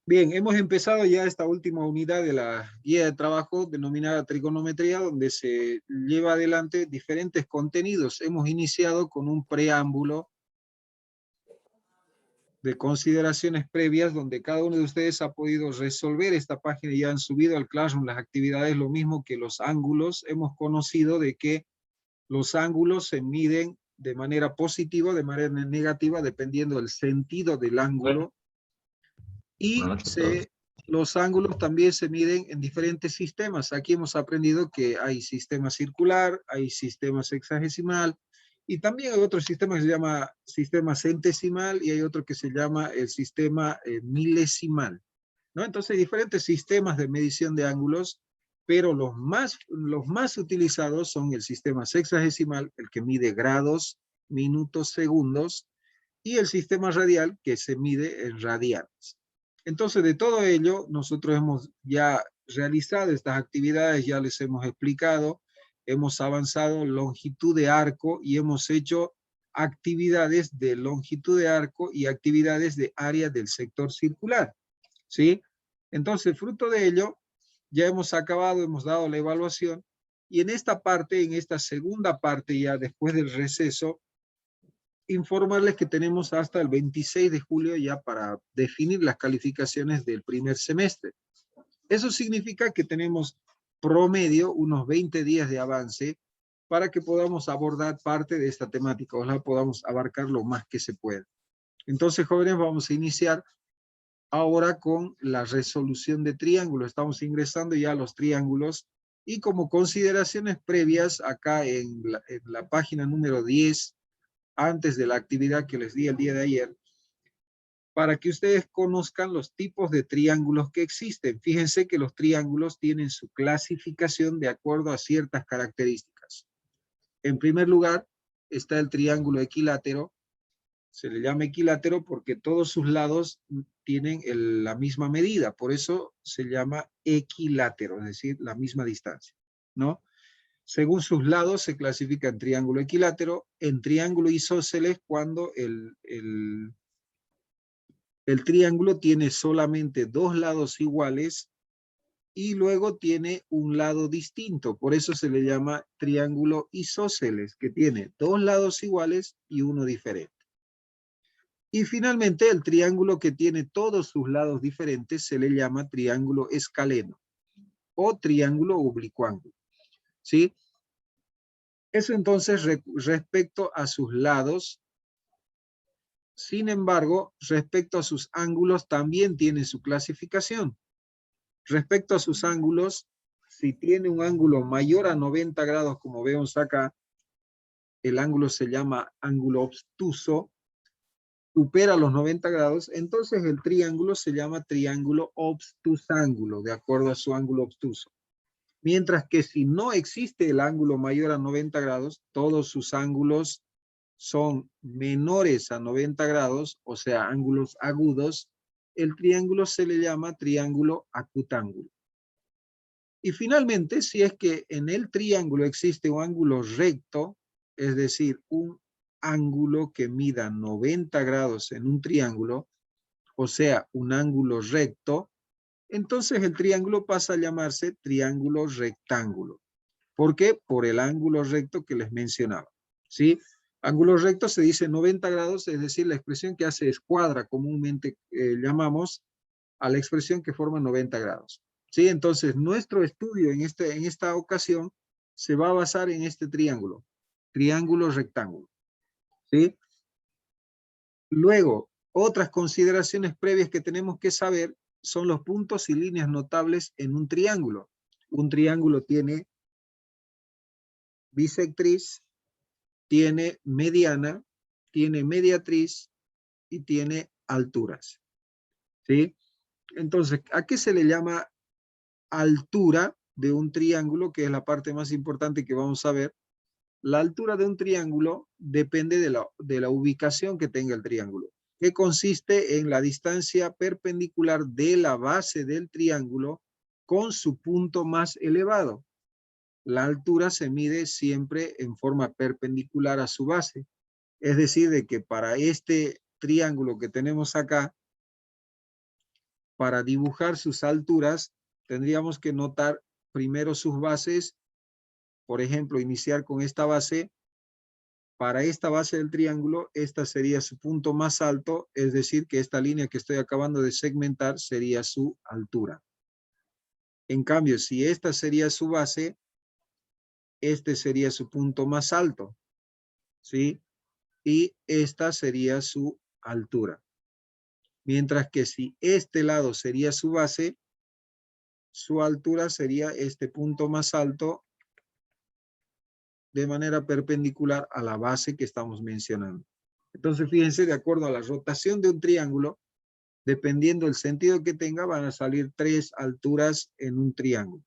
Bien, hemos empezado ya esta última unidad de la guía de trabajo denominada trigonometría, donde se lleva adelante diferentes contenidos. Hemos iniciado con un preámbulo de consideraciones previas, donde cada uno de ustedes ha podido resolver esta página y han subido al Classroom las actividades, lo mismo que los ángulos. Hemos conocido de que los ángulos se miden de manera positiva, de manera negativa, dependiendo del sentido del ángulo. Y Buenas noches a todos. los ángulos también se miden en diferentes sistemas. Aquí hemos aprendido que hay sistema circular, hay sistema sexagesimal, y también hay otro sistema que se llama sistema centesimal y hay otro que se llama el sistema milesimal, ¿no? Entonces hay diferentes sistemas de medición de ángulos, pero los más utilizados son el sistema sexagesimal, el que mide grados, minutos, segundos, y el sistema radial, que se mide en radianes. Entonces, de todo ello, nosotros hemos ya realizado estas actividades, ya les hemos explicado, hemos avanzado longitud de arco y hemos hecho actividades de longitud de arco y actividades de área del sector circular, ¿sí? Entonces, fruto de ello, ya hemos acabado, hemos dado la evaluación, y en esta parte, en esta segunda parte, ya después del receso, informarles que tenemos hasta el 26 de julio ya para definir las calificaciones del primer semestre. Eso significa que tenemos promedio unos 20 días de avance para que podamos abordar parte de esta temática, ojalá podamos abarcar lo más que se pueda. Entonces, jóvenes, vamos a iniciar ahora con la resolución de triángulos. Estamos ingresando ya a los triángulos y como consideraciones previas acá en la página número 10, antes de la actividad que les di el día de ayer, para que ustedes conozcan los tipos de triángulos que existen. Fíjense que los triángulos tienen su clasificación de acuerdo a ciertas características. En primer lugar, está el triángulo equilátero. Se le llama equilátero porque todos sus lados tienen la misma medida. Por eso se llama equilátero, es decir, la misma distancia, ¿no? Según sus lados se clasifica en triángulo equilátero, en triángulo isósceles cuando el triángulo tiene solamente dos lados iguales y luego tiene un lado distinto. Por eso se le llama triángulo isósceles, que tiene dos lados iguales y uno diferente. Y finalmente el triángulo que tiene todos sus lados diferentes se le llama triángulo escaleno o triángulo oblicuángulo, ¿sí? Eso entonces respecto a sus lados. Sin embargo, respecto a sus ángulos también tiene su clasificación. Respecto a sus ángulos, si tiene un ángulo mayor a 90 grados, como vemos acá, el ángulo se llama ángulo obtuso, supera los 90 grados, entonces el triángulo se llama triángulo obtusángulo, de acuerdo a su ángulo obtuso. Mientras que si no existe el ángulo mayor a 90 grados, todos sus ángulos son menores a 90 grados, o sea, ángulos agudos, el triángulo se le llama triángulo acutángulo. Y finalmente, si es que en el triángulo existe un ángulo recto, es decir, un ángulo que mida 90 grados en un triángulo, o sea, un ángulo recto, entonces el triángulo pasa a llamarse triángulo rectángulo. ¿Por qué? Por el ángulo recto que les mencionaba, ¿sí? Ángulo recto se dice 90 grados, es decir, la expresión que hace escuadra, comúnmente llamamos a la expresión que forma 90 grados. ¿Sí? Entonces, nuestro estudio en esta ocasión se va a basar en este triángulo, triángulo rectángulo. ¿Sí? Luego, otras consideraciones previas que tenemos que saber son los puntos y líneas notables en un triángulo. Un triángulo tiene bisectriz, tiene mediana, tiene mediatriz y tiene alturas. ¿Sí? Entonces, ¿a qué se le llama altura de un triángulo, que es la parte más importante que vamos a ver? La altura de un triángulo depende de la ubicación que tenga el triángulo, que consiste en la distancia perpendicular de la base del triángulo con su punto más elevado. La altura se mide siempre en forma perpendicular a su base. Es decir, de que para este triángulo que tenemos acá, para dibujar sus alturas, tendríamos que notar primero sus bases. Por ejemplo, iniciar con esta base. Para esta base del triángulo, esta sería su punto más alto, es decir, que esta línea que estoy acabando de segmentar sería su altura. En cambio, si esta sería su base, este sería su punto más alto, ¿sí? Y esta sería su altura. Mientras que si este lado sería su base, su altura sería este punto más alto de manera perpendicular a la base que estamos mencionando. Entonces, fíjense, de acuerdo a la rotación de un triángulo, dependiendo del sentido que tenga, van a salir 3 alturas en un triángulo,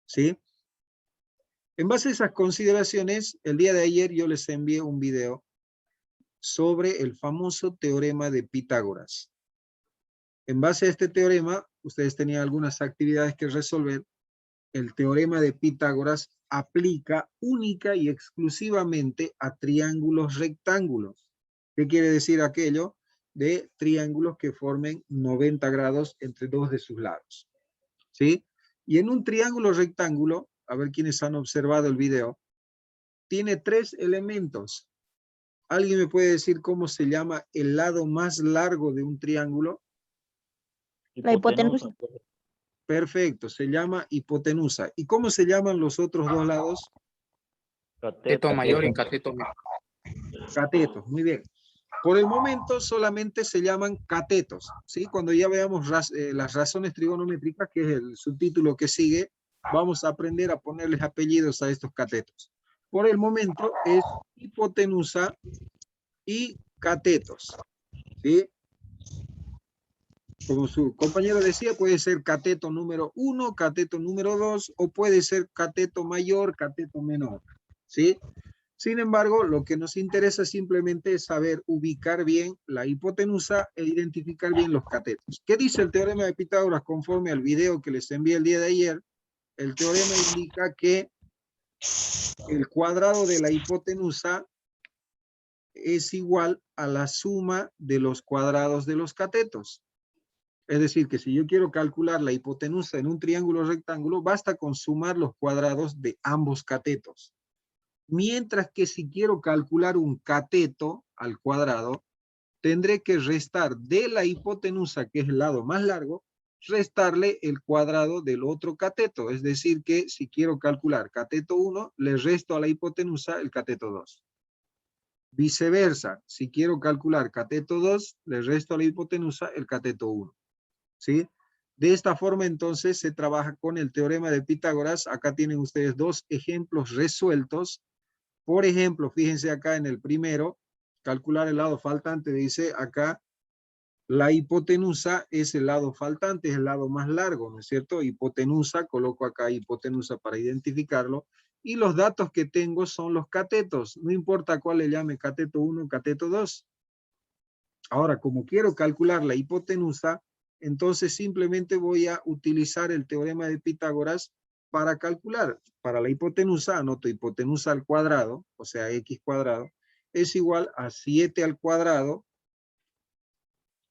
¿sí? En base a esas consideraciones, el día de ayer yo les envié un video sobre el famoso teorema de Pitágoras. En base a este teorema, ustedes tenían algunas actividades que resolver. El teorema de Pitágoras aplica única y exclusivamente a triángulos rectángulos. ¿Qué quiere decir aquello? De triángulos que formen 90 grados entre dos de sus lados, ¿sí? Y en un triángulo rectángulo, a ver quiénes han observado el video, tiene 3 elementos. ¿Alguien me puede decir cómo se llama el lado más largo de un triángulo? La hipotenusa. Perfecto, se llama hipotenusa. ¿Y cómo se llaman los otros 2 lados? Cateto mayor y cateto menor. Catetos, muy bien. Por el momento solamente se llaman catetos, ¿sí? Cuando ya veamos las razones trigonométricas, que es el subtítulo que sigue, vamos a aprender a ponerles apellidos a estos catetos. Por el momento es hipotenusa y catetos, ¿sí? Como su compañero decía, puede ser cateto número 1, cateto número 2, o puede ser cateto mayor, cateto menor, ¿sí? Sin embargo, lo que nos interesa simplemente es saber ubicar bien la hipotenusa e identificar bien los catetos. ¿Qué dice el teorema de Pitágoras conforme al video que les envié el día de ayer? El teorema indica que el cuadrado de la hipotenusa es igual a la suma de los cuadrados de los catetos. Es decir, que si yo quiero calcular la hipotenusa en un triángulo rectángulo, basta con sumar los cuadrados de ambos catetos. Mientras que si quiero calcular un cateto al cuadrado, tendré que restar de la hipotenusa, que es el lado más largo, restarle el cuadrado del otro cateto. Es decir, que si quiero calcular cateto 1, le resto a la hipotenusa el cateto 2. Viceversa, si quiero calcular cateto 2, le resto a la hipotenusa el cateto 1. ¿Sí? De esta forma, entonces, se trabaja con el teorema de Pitágoras. Acá tienen ustedes 2 ejemplos resueltos. Por ejemplo, fíjense acá en el primero, calcular el lado faltante, dice acá, la hipotenusa es el lado faltante, es el lado más largo, ¿no es cierto? Hipotenusa, coloco acá hipotenusa para identificarlo, y los datos que tengo son los catetos, no importa cuál le llame cateto 1, cateto 2. Ahora, como quiero calcular la hipotenusa, entonces simplemente voy a utilizar el teorema de Pitágoras para calcular. Para la hipotenusa, anoto hipotenusa al cuadrado, o sea, x cuadrado, es igual a 7 al cuadrado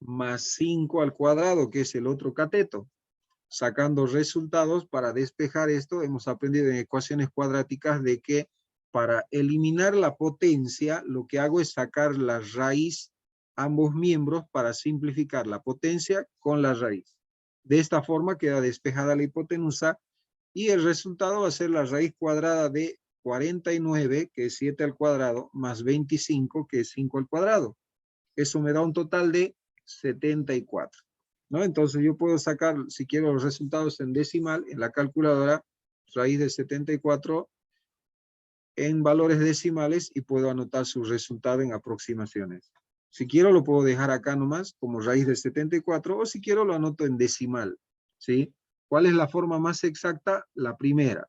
más 5 al cuadrado, que es el otro cateto. Sacando resultados para despejar esto, hemos aprendido en ecuaciones cuadráticas de que para eliminar la potencia, lo que hago es sacar la raíz, ambos miembros, para simplificar la potencia con la raíz. De esta forma queda despejada la hipotenusa y el resultado va a ser la raíz cuadrada de 49, que es 7 al cuadrado, más 25, que es 5 al cuadrado. Eso me da un total de 74. ¿No? Entonces yo puedo sacar, si quiero los resultados en decimal, en la calculadora, raíz de 74 en valores decimales y puedo anotar su resultado en aproximaciones. Si quiero lo puedo dejar acá nomás como raíz de 74 o si quiero lo anoto en decimal, ¿sí? ¿Cuál es la forma más exacta? La primera.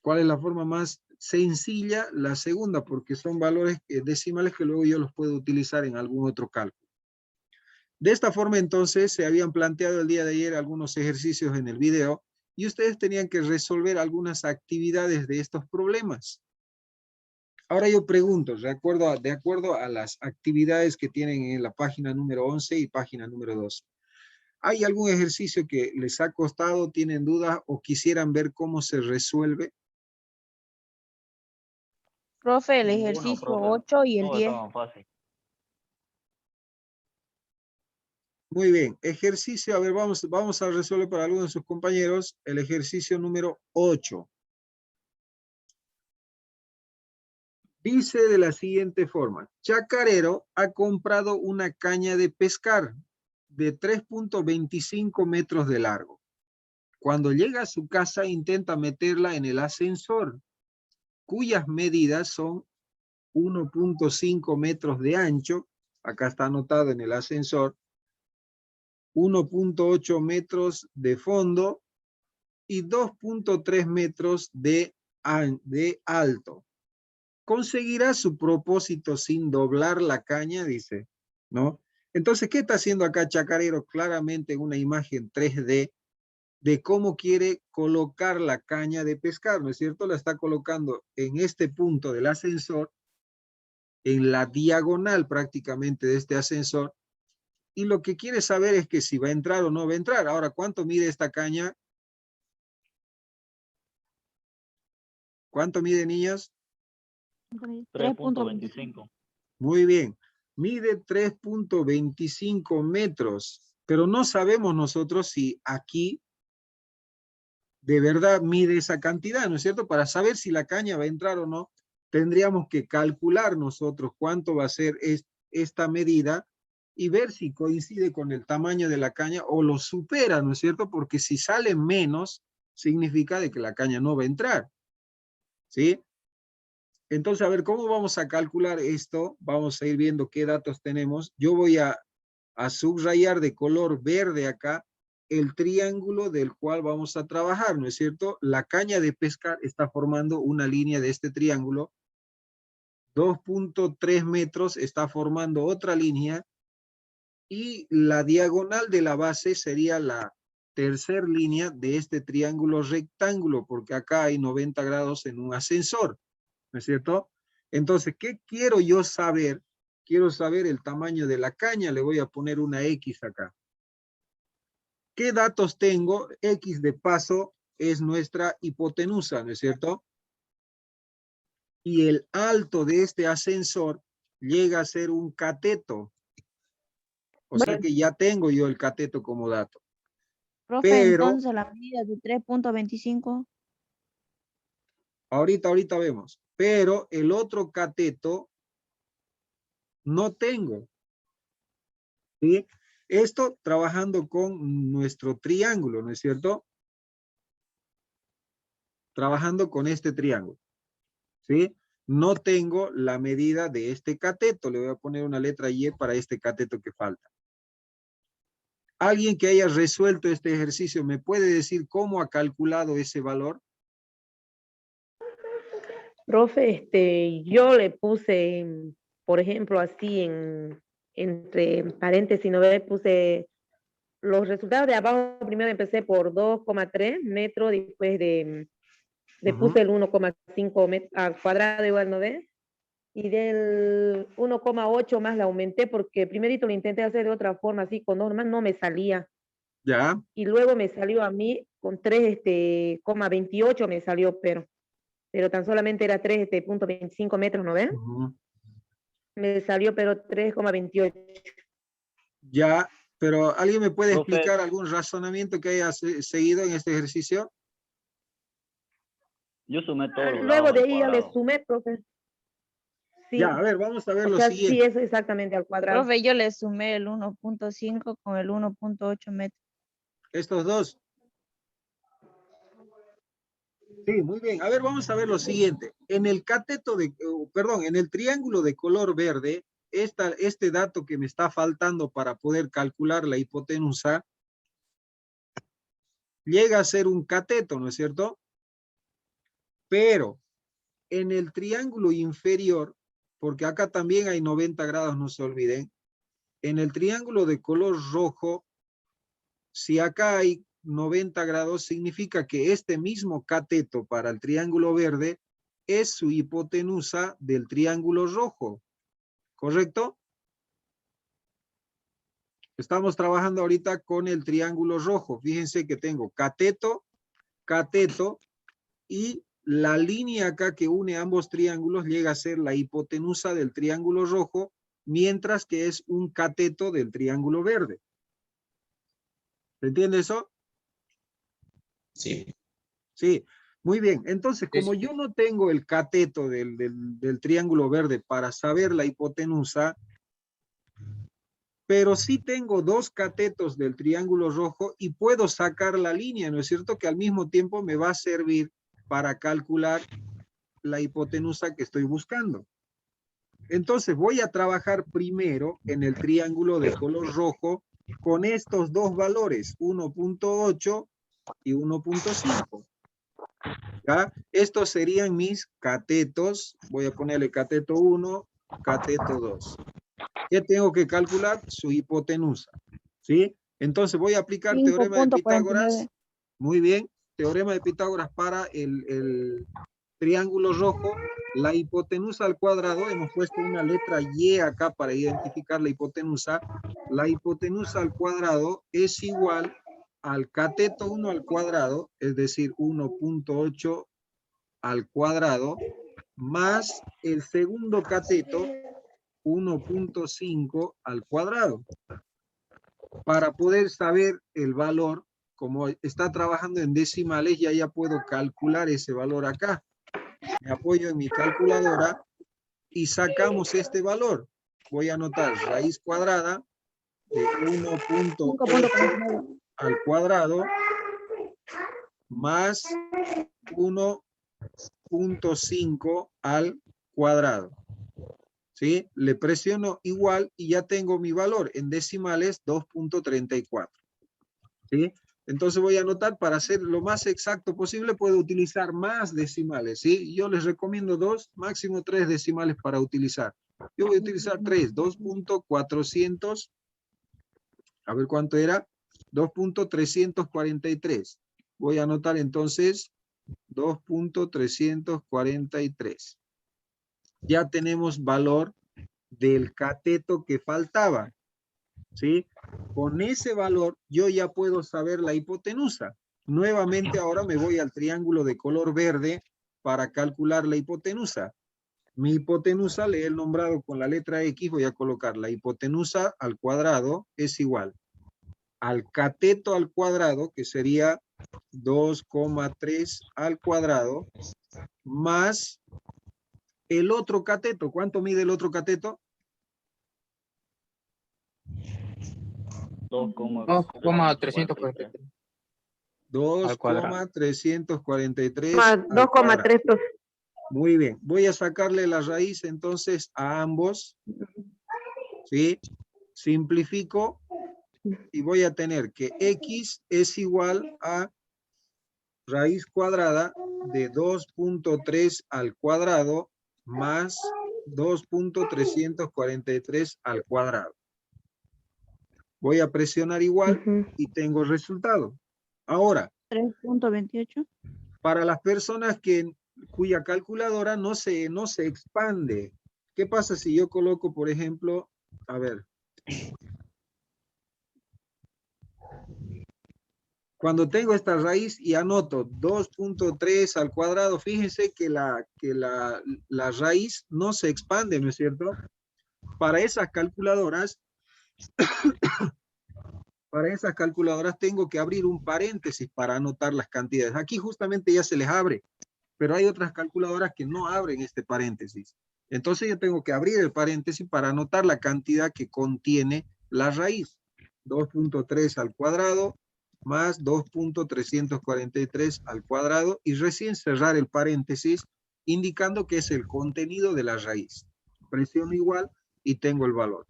¿Cuál es la forma más sencilla? La segunda, porque son valores decimales que luego yo los puedo utilizar en algún otro cálculo. De esta forma, entonces, se habían planteado el día de ayer algunos ejercicios en el video y ustedes tenían que resolver algunas actividades de estos problemas. Ahora yo pregunto, de acuerdo a las actividades que tienen en la página número 11 y página número 12. ¿Hay algún ejercicio que les ha costado, tienen dudas o quisieran ver cómo se resuelve? Profe, el Ninguno, ejercicio profe. 8 y el Todos 10. estaban fácil. Muy bien, ejercicio, a ver, vamos a resolver para algunos de sus compañeros el ejercicio número 8. Dice de la siguiente forma, Chacarero ha comprado una caña de pescar de 3.25 metros de largo. Cuando llega a su casa intenta meterla en el ascensor, cuyas medidas son 1.5 metros de ancho, acá está anotado en el ascensor, 1.8 metros de fondo y 2.3 metros de alto. ¿Conseguirá su propósito sin doblar la caña? Dice, ¿no? Entonces, ¿qué está haciendo acá Chacarero? Claramente una imagen 3D de cómo quiere colocar la caña de pescar, ¿no es cierto? La está colocando en este punto del ascensor, en la diagonal prácticamente de este ascensor, y lo que quiere saber es que si va a entrar o no va a entrar. Ahora, ¿cuánto mide esta caña? ¿Cuánto mide, niños? 3.25. Muy bien. Mide 3.25 metros, pero no sabemos nosotros si aquí de verdad mide esa cantidad, ¿no es cierto? Para saber si la caña va a entrar o no, tendríamos que calcular nosotros cuánto va a ser esta medida y ver si coincide con el tamaño de la caña o lo supera, ¿no es cierto? Porque si sale menos, significa de que la caña no va a entrar, ¿sí? Entonces, a ver, ¿cómo vamos a calcular esto? Vamos a ir viendo qué datos tenemos. Yo voy a subrayar de color verde acá el triángulo del cual vamos a trabajar, ¿no es cierto? La caña de pescar está formando una línea de este triángulo. 2.3 metros está formando otra línea y la diagonal de la base sería la tercera línea de este triángulo rectángulo, porque acá hay 90 grados en un ascensor, ¿no es cierto? Entonces, ¿qué quiero yo saber? Quiero saber el tamaño de la caña, le voy a poner una X acá. ¿Qué datos tengo? X de paso es nuestra hipotenusa, ¿no es cierto? Y el alto de este ascensor llega a ser un cateto. O sea que ya tengo yo el cateto como dato. Profe, Pero, entonces la medida de 3.25. ahorita vemos. Pero el otro cateto no tengo. ¿Sí? Esto trabajando con nuestro triángulo, ¿no es cierto? Trabajando con este triángulo. ¿Sí? No tengo la medida de este cateto. Le voy a poner una letra Y para este cateto que falta. ¿Alguien que haya resuelto este ejercicio me puede decir cómo ha calculado ese valor? Profe, yo le puse, por ejemplo, así entre paréntesis, ¿no ve? Puse los resultados de abajo. Primero empecé por 2,3 metros, después le puse el 1,5 al cuadrado igual, ¿no ve? Y del 1,8 más la aumenté porque primerito lo intenté hacer de otra forma, así con normas no me salía. Ya. Y luego me salió a mí con 3,28 me salió, pero tan solamente era 3,25 metros, ¿no ven? Me salió pero 3,28. Ya, pero ¿alguien me puede Profe, explicar algún razonamiento que haya seguido en este ejercicio? yo sumé todos los Luego lados de al ahí ya le cuadrado. sumé, profe. Ya, Sí, a ver, vamos a ver o lo sea, sí, siguiente. eso exactamente al cuadrado. Profe, yo le sumé el 1.5 con el 1.8 metros. Estos dos. Sí, muy bien. A ver, vamos a ver lo siguiente. En el cateto de, perdón, en el triángulo de color verde, este dato que me está faltando para poder calcular la hipotenusa, llega a ser un cateto, ¿no es cierto? Pero en el triángulo inferior, porque acá también hay 90 grados, no se olviden, en el triángulo de color rojo, si acá hay 90 grados, significa que este mismo cateto para el triángulo verde es su hipotenusa del triángulo rojo, ¿correcto? Estamos trabajando ahorita con el triángulo rojo. Fíjense que tengo cateto, cateto, y la línea acá que une ambos triángulos llega a ser la hipotenusa del triángulo rojo, mientras que es un cateto del triángulo verde. ¿Se entiende eso? Sí. Sí, muy bien. Entonces, como Sí. yo no tengo el cateto del triángulo verde para saber la hipotenusa, pero sí tengo dos catetos del triángulo rojo y puedo sacar la línea, ¿no es cierto? Que al mismo tiempo me va a servir para calcular la hipotenusa que estoy buscando. Entonces voy a trabajar primero en el triángulo de color rojo con estos dos valores, 1.8 y 1.5. ¿Ya? Estos serían mis catetos. Voy a ponerle cateto 1, cateto 2. ¿Qué tengo que calcular? Su hipotenusa. ¿Sí? Entonces voy a aplicar teorema de Pitágoras. 5.49. Muy bien. Teorema de Pitágoras para el triángulo rojo. La hipotenusa al cuadrado, hemos puesto una letra Y acá para identificar la hipotenusa. La hipotenusa al cuadrado es igual al cateto 1 al cuadrado, es decir, 1.8 al cuadrado, más el segundo cateto, 1.5 al cuadrado. Para poder saber el valor, como está trabajando en decimales, ya puedo calcular ese valor acá. Me apoyo en mi calculadora y sacamos este valor. Voy a anotar raíz cuadrada de 1.8 5.49. al cuadrado más 1.5 al cuadrado. ¿Sí? Le presiono igual y ya tengo mi valor. En decimales, 2.34. ¿Sí? Entonces voy a anotar, para hacer lo más exacto posible, puedo utilizar más decimales. ¿Sí? Yo les recomiendo 2, máximo 3 decimales para utilizar. Yo voy a utilizar 3, 2.400. A ver cuánto era. 2.343. Voy a anotar entonces 2.343. Ya tenemos valor del cateto que faltaba. ¿Sí? Con ese valor yo ya puedo saber la hipotenusa. Nuevamente ahora me voy al triángulo de color verde para calcular la hipotenusa. Mi hipotenusa le he nombrado con la letra X, voy a colocar la hipotenusa al cuadrado es igual al cateto al cuadrado, que sería 2,3 al cuadrado, más el otro cateto. ¿Cuánto mide el otro cateto? 2,343. 2,343 al 2,3 cuadrado. pues. Muy bien. Voy a sacarle la raíz entonces a ambos. ¿Sí? Simplifico y voy a tener que X es igual a raíz cuadrada de 2.3 al cuadrado más 2.343 al cuadrado. Voy a presionar igual y tengo el resultado. Ahora, 3.28. para las personas cuya calculadora no se expande, ¿qué pasa si yo coloco, por ejemplo, a ver, cuando tengo esta raíz y anoto 2.3 al cuadrado, fíjense que la raíz no se expande, ¿no es cierto? Para esas calculadoras, tengo que abrir un paréntesis para anotar las cantidades. Aquí justamente ya se les abre, pero hay otras calculadoras que no abren este paréntesis. Entonces yo tengo que abrir el paréntesis para anotar la cantidad que contiene la raíz. 2.3 al cuadrado más 2.343 al cuadrado y recién cerrar el paréntesis indicando que es el contenido de la raíz. Presiono igual y tengo el valor.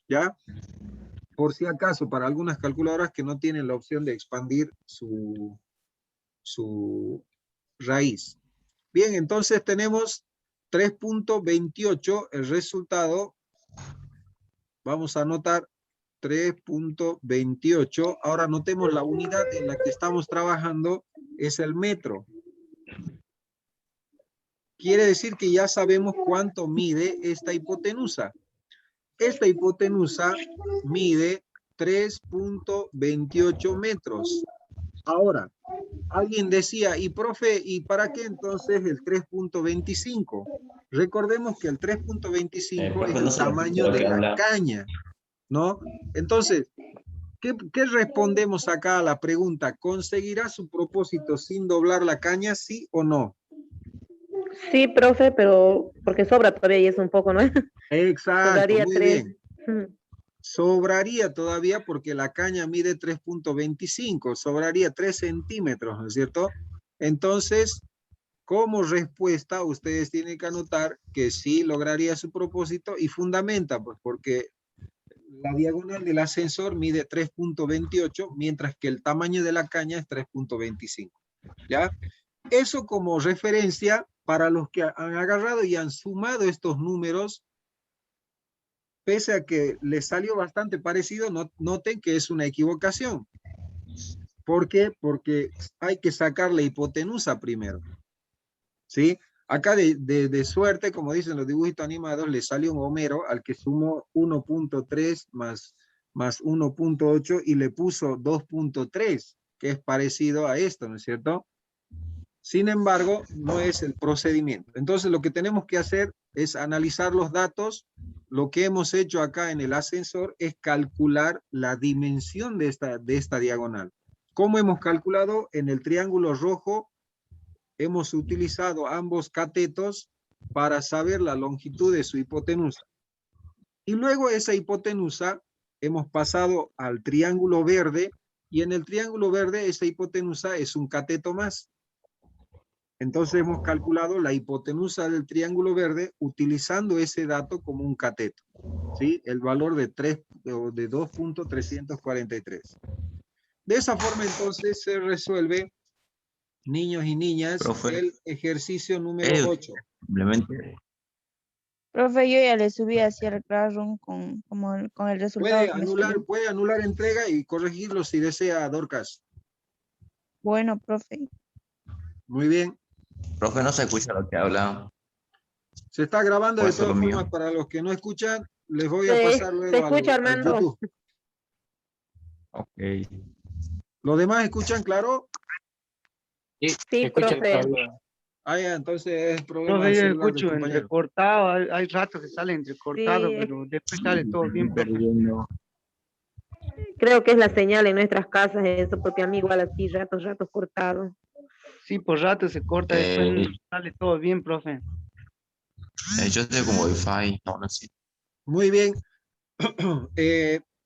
¿Ya? Por si acaso, para algunas calculadoras que no tienen la opción de expandir su raíz. Bien, entonces tenemos 3.28, el resultado. Vamos a anotar 3.28. Ahora notemos la unidad en la que estamos trabajando es el metro. Quiere decir que ya sabemos cuánto mide esta hipotenusa. Esta hipotenusa mide 3.28 metros. Ahora, alguien decía, y profe, ¿y para qué entonces el 3.25? Recordemos que el 3.25 profe, es no el se lo tamaño escucha lo de que la habla. caña, ¿no? Entonces, ¿qué respondemos acá a la pregunta? ¿Conseguirá su propósito sin doblar la caña, sí o no? Sí, profe, pero porque sobra todavía y es un poco, ¿no? Exacto, Sobraría muy 3. bien. Sobraría todavía porque la caña mide 3.25, sobraría 3 centímetros, ¿no es cierto? Entonces, como respuesta, ustedes tienen que anotar que sí lograría su propósito y fundamenta, pues, porque la diagonal del ascensor mide 3.28, mientras que el tamaño de la caña es 3.25, ¿ya? Eso como referencia para los que han agarrado y han sumado estos números, pese a que les salió bastante parecido, noten que es una equivocación. ¿Por qué? Porque hay que sacar la hipotenusa primero, ¿sí? Acá de suerte, como dicen los dibujitos animados, le salió un Homero al que sumó 1.3 más 1.8 y le puso 2.3, que es parecido a esto, ¿no es cierto? Sin embargo, no es el procedimiento. Entonces, lo que tenemos que hacer es analizar los datos. Lo que hemos hecho acá en el ascensor es calcular la dimensión de esta diagonal. ¿Cómo hemos calculado? En el triángulo rojo hemos utilizado ambos catetos para saber la longitud de su hipotenusa. Y luego esa hipotenusa hemos pasado al triángulo verde y en el triángulo verde esa hipotenusa es un cateto más. Entonces hemos calculado la hipotenusa del triángulo verde utilizando ese dato como un cateto, ¿sí? El valor de 2.343. De esa forma entonces se resuelve, niños y niñas, Profe, el ejercicio número 8. simplemente. Profe, yo ya le subí hacia el Classroom con el resultado que me salió. Puede anular entrega y corregirlo si desea, Dorcas. Bueno, profe. Muy bien. Profe, no se escucha lo que habla. Se está grabando Puede de ser lo todas mío. formas para los que no escuchan. Les voy a pasar Se luego escucha, al Armando. YouTube. Ok. ¿Los demás escuchan claro? Sí, Sí, se escucha profe. todavía. Ah, ya, entonces es problema Profe, del yo celular del escucho compañero. entrecortado, hay ratos que sale entrecortado, Sí, pero después sale todo bien, profe. Perdiendo. creo que es la señal en nuestras casas eso, porque a mí igual así, ratos cortados. Sí, por ratos se corta, después sale todo bien, profe. Yo tengo como Wi-Fi, aún así. Muy bien.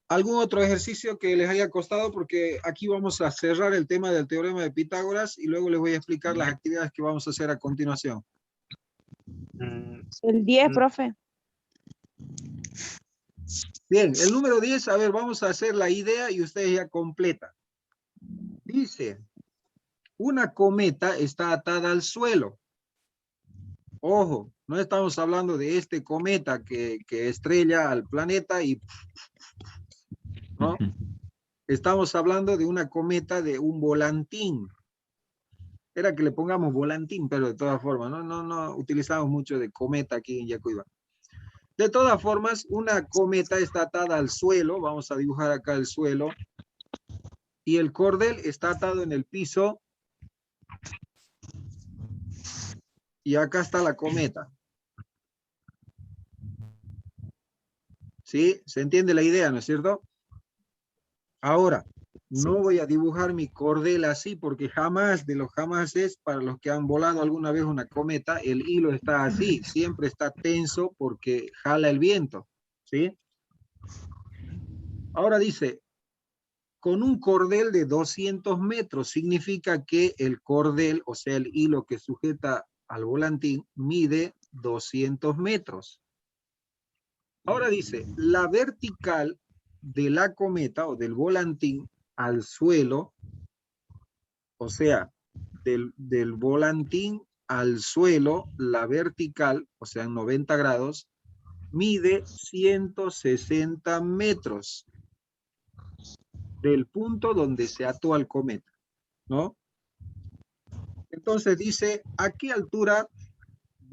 ¿Algún otro ejercicio que les haya costado? Porque aquí vamos a cerrar el tema del teorema de Pitágoras y luego les voy a explicar las actividades que vamos a hacer a continuación. El 10, profe. Bien, el número 10, a ver, vamos a hacer la idea y ustedes ya completan. Dice, una cometa está atada al suelo. Ojo, no estamos hablando de este cometa que estrella al planeta y, ¿no? Estamos hablando de una cometa de un volantín. Era que le pongamos volantín, pero de todas formas, no utilizamos mucho de cometa aquí en Yacuiba. De todas formas, una cometa está atada al suelo, vamos a dibujar acá el suelo, y el cordel está atado en el piso, y acá está la cometa. ¿Sí? ¿Se entiende la idea, no es cierto? Ahora, no voy a dibujar mi cordel así porque jamás de los jamases, para los que han volado alguna vez una cometa, el hilo está así, siempre está tenso porque jala el viento, ¿sí? Ahora dice, con un cordel de 200 metros, significa que el cordel, o sea, el hilo que sujeta al volantín, mide 200 metros. Ahora dice, la vertical de la cometa o del volantín al suelo, o sea, del volantín al suelo, la vertical, o sea, en 90 grados, mide 160 metros del punto donde se ató al cometa, ¿no? Entonces dice, ¿a qué altura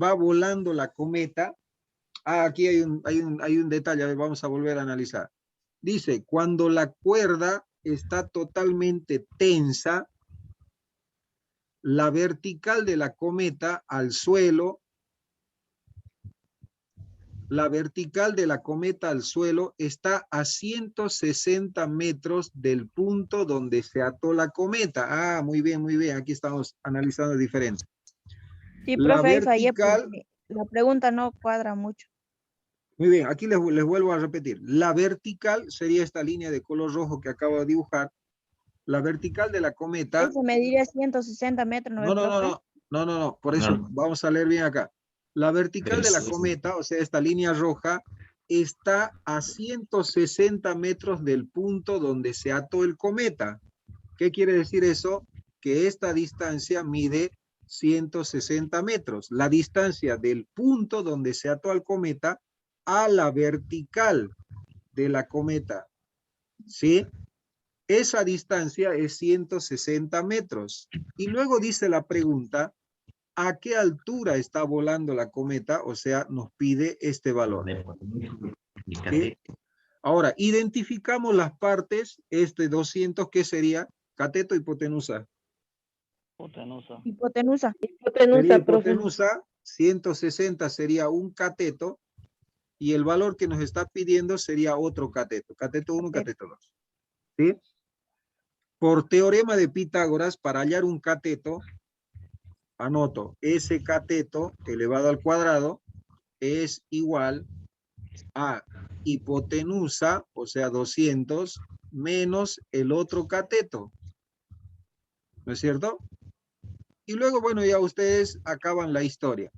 va volando la cometa? Ah, aquí hay un detalle, a ver, vamos a volver a analizar. Dice, cuando la cuerda está totalmente tensa, la vertical de la cometa al suelo, está a 160 metros del punto donde se ató la cometa. Ah, muy bien, aquí estamos analizando diferente. Sí, La profe, ahí fallé vertical, porque la pregunta no cuadra mucho. muy bien, aquí les vuelvo a repetir. La vertical sería esta línea de color rojo que acabo de dibujar. La vertical de la cometa. Eso me diría 160 metros, ¿no ve, profe? No. Por eso No. vamos a leer bien acá. La vertical de la Sí. cometa, o sea, esta línea roja, está a 160 metros del punto donde se ató el cometa. ¿Qué quiere decir eso? Que esta distancia mide 160 metros. La distancia del punto donde se ató al cometa a la vertical de la cometa. ¿Sí? Esa distancia es 160 metros. Y luego dice la pregunta, ¿a qué altura está volando la cometa? O sea, nos pide este valor. ¿Sí? Ahora, identificamos las partes, 200, ¿qué sería? Cateto, hipotenusa. Hipotenusa. Sería Hipotenusa, profe. hipotenusa, 160 sería un cateto, y el valor que nos está pidiendo sería otro cateto. Cateto 1, cateto 2. ¿Sí? Por teorema de Pitágoras, para hallar un cateto, anoto, ese cateto elevado al cuadrado es igual a hipotenusa, o sea, 200, menos el otro cateto. ¿No es cierto? Y luego, bueno, ya ustedes acaban la historia.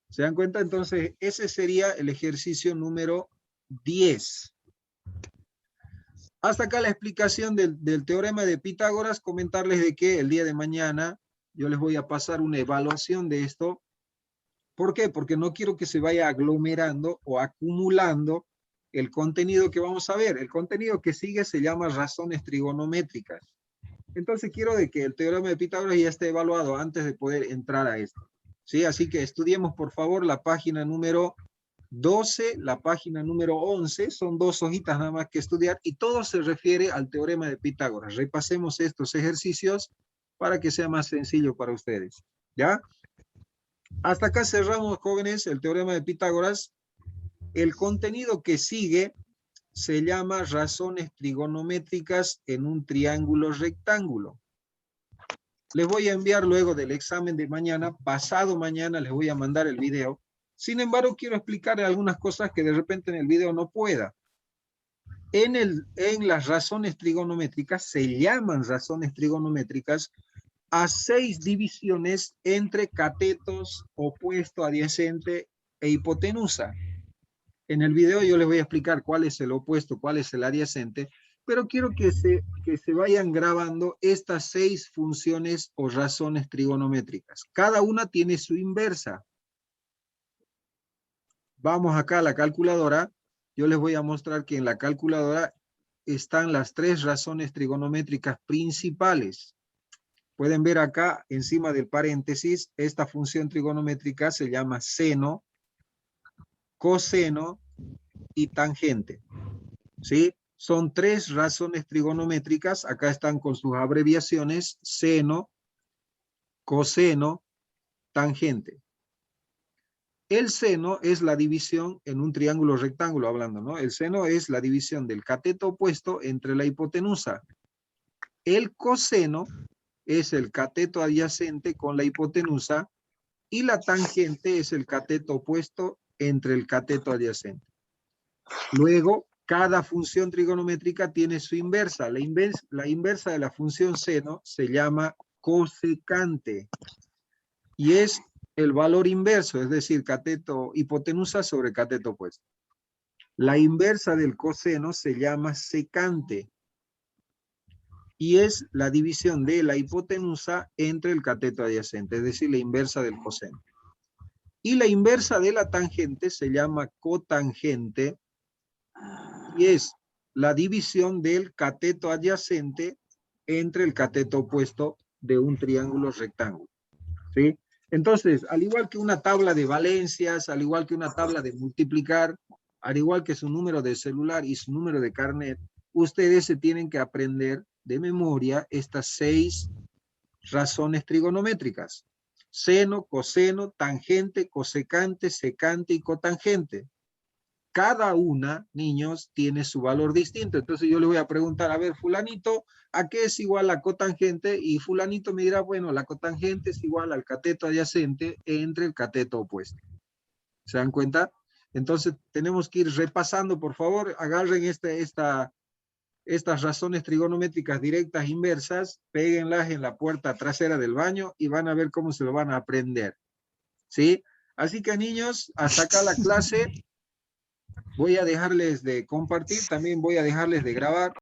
¿Se dan cuenta? Entonces, ese sería el ejercicio número 10. Hasta acá la explicación del teorema de Pitágoras. Comentarles de que el día de mañana yo les voy a pasar una evaluación de esto. ¿Por qué? Porque no quiero que se vaya aglomerando o acumulando el contenido que vamos a ver. El contenido que sigue se llama razones trigonométricas. Entonces quiero de que el teorema de Pitágoras ya esté evaluado antes de poder entrar a esto. ¿Sí? Así que estudiemos por favor la página número 12, la página número 11, son 2 hojitas nada más que estudiar y todo se refiere al teorema de Pitágoras. Repasemos estos ejercicios para que sea más sencillo para ustedes. ¿Ya? Hasta acá cerramos, jóvenes, el teorema de Pitágoras. El contenido que sigue se llama razones trigonométricas en un triángulo rectángulo. Les voy a enviar luego del examen de mañana, pasado mañana les voy a mandar el video. Sin embargo, quiero explicar algunas cosas que de repente en el video no pueda. En las razones trigonométricas, se llaman razones trigonométricas a 6 divisiones entre catetos, opuesto, adyacente e hipotenusa. En el video yo les voy a explicar cuál es el opuesto, cuál es el adyacente, pero quiero que se vayan grabando estas 6 funciones o razones trigonométricas. Cada una tiene su inversa. Vamos acá a la calculadora. Yo les voy a mostrar que en la calculadora están las 3 razones trigonométricas principales. Pueden ver acá, encima del paréntesis, esta función trigonométrica se llama seno, coseno y tangente. ¿Sí? Son 3 razones trigonométricas. Acá están con sus abreviaciones: seno, coseno, tangente. El seno es la división en un triángulo rectángulo, hablando, ¿no? El seno es la división del cateto opuesto entre la hipotenusa. El coseno es el cateto adyacente con la hipotenusa y la tangente es el cateto opuesto entre el cateto adyacente. Luego, cada función trigonométrica tiene su inversa. La inversa de la función seno se llama cosecante y es el valor inverso, es decir, cateto hipotenusa sobre cateto opuesto. La inversa del coseno se llama secante y es la división de la hipotenusa entre el cateto adyacente, es decir, la inversa del coseno. Y la inversa de la tangente se llama cotangente y es la división del cateto adyacente entre el cateto opuesto de un triángulo rectángulo. ¿Sí? Entonces, al igual que una tabla de valencias, al igual que una tabla de multiplicar, al igual que su número de celular y su número de carnet, ustedes se tienen que aprender de memoria estas 6 razones trigonométricas. Seno, coseno, tangente, cosecante, secante y cotangente. Cada una, niños, tiene su valor distinto. Entonces yo le voy a preguntar, a ver, fulanito, ¿a qué es igual la cotangente? Y fulanito me dirá, bueno, la cotangente es igual al cateto adyacente entre el cateto opuesto. ¿Se dan cuenta? Entonces tenemos que ir repasando, por favor, agarren estas razones trigonométricas directas e inversas, péguenlas en la puerta trasera del baño y van a ver cómo se lo van a aprender. ¿Sí? Así que niños, hasta acá la clase. Voy a dejarles de compartir, también voy a dejarles de grabar.